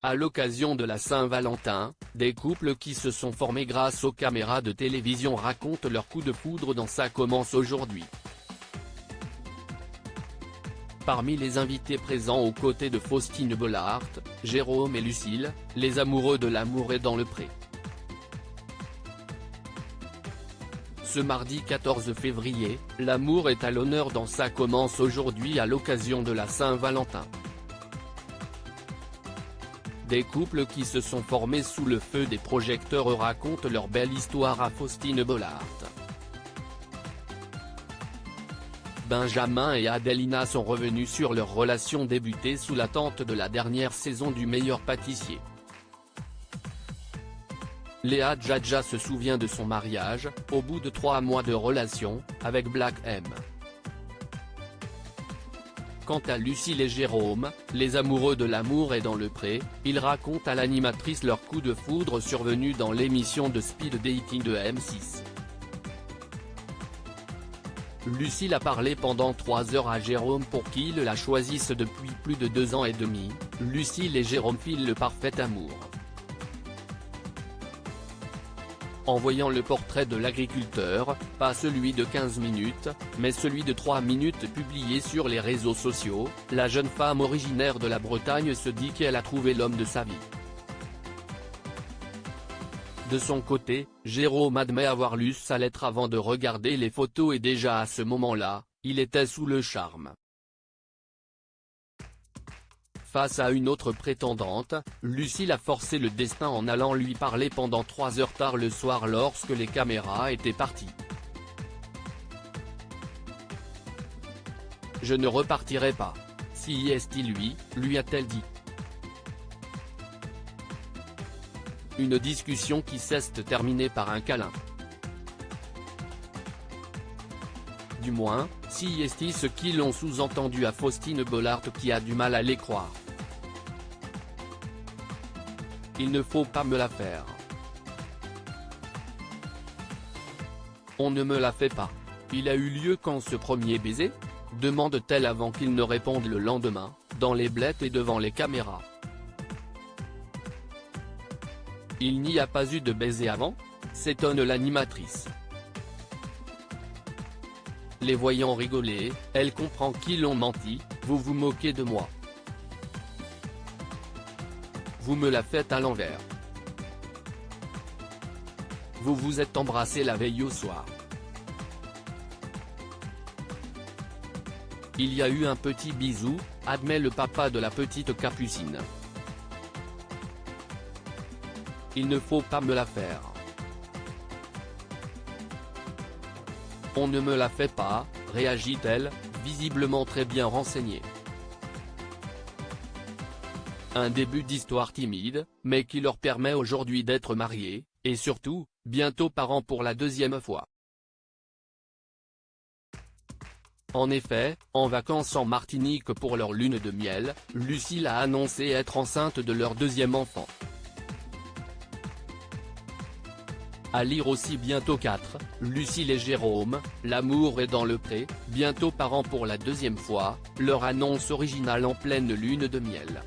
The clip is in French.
À l'occasion de la Saint-Valentin, des couples qui se sont formés grâce aux caméras de télévision racontent leur coup de foudre dans Ça commence aujourd'hui. Parmi les invités présents aux côtés de Faustine Bollaert, Jérôme et Lucille, les amoureux de l'amour est dans le pré. Ce mardi 14 février, l'amour est à l'honneur dans Ça commence aujourd'hui à l'occasion de la Saint-Valentin. Des couples qui se sont formés sous le feu des projecteurs racontent leur belle histoire à Faustine Bollaert. Benjamin et Adelina sont revenus sur leur relation débutée sous la tente de la dernière saison du Meilleur pâtissier. Léa Djadja se souvient de son mariage, au bout de 3 mois de relation, avec Black M. Quant à Lucille et Jérôme, les amoureux de l'amour est dans le pré, ils racontent à l'animatrice leur coup de foudre survenu dans l'émission de speed dating de M6. Lucille a parlé pendant 3 heures à Jérôme pour qu'il la choisisse depuis plus de 2 ans et demi. Lucille et Jérôme filent le parfait amour. En voyant le portrait de l'agriculteur, pas celui de 15 minutes, mais celui de 3 minutes publié sur les réseaux sociaux, la jeune femme originaire de la Bretagne se dit qu'elle a trouvé l'homme de sa vie. De son côté, Jérôme admet avoir lu sa lettre avant de regarder les photos et déjà à ce moment-là, il était sous le charme. Face à une autre prétendante, Lucille a forcé le destin en allant lui parler pendant 3 heures tard le soir lorsque les caméras étaient parties. « Je ne repartirai pas. Si est-il lui a-t-elle dit. Une discussion qui s'est terminée par un câlin. Du moins, si est ce qu'ils l'ont sous-entendu à Faustine Bollaert qui a du mal à les croire. Il ne faut pas me la faire. On ne me la fait pas. Il a eu lieu quand ce premier baiser ? Demande-t-elle avant qu'il ne réponde le lendemain, dans les blettes et devant les caméras. Il n'y a pas eu de baiser avant ? S'étonne l'animatrice. Les voyant rigoler, elle comprend qu'ils l'ont menti. Vous vous moquez de moi. Vous me la faites à l'envers. Vous vous êtes embrassés la veille au soir. Il y a eu un petit bisou, admet le papa de la petite Capucine. Il ne faut pas me la faire. On ne me la fait pas, réagit-elle, visiblement très bien renseignée. Un début d'histoire timide, mais qui leur permet aujourd'hui d'être mariés, et surtout, bientôt parents pour la 2e fois. En effet, en vacances en Martinique pour leur lune de miel, Lucille a annoncé être enceinte de leur 2e enfant. À lire aussi bientôt 4, Lucille et Jérôme, l'amour est dans le pré, bientôt parents pour la 2e fois, leur annonce originale en pleine lune de miel.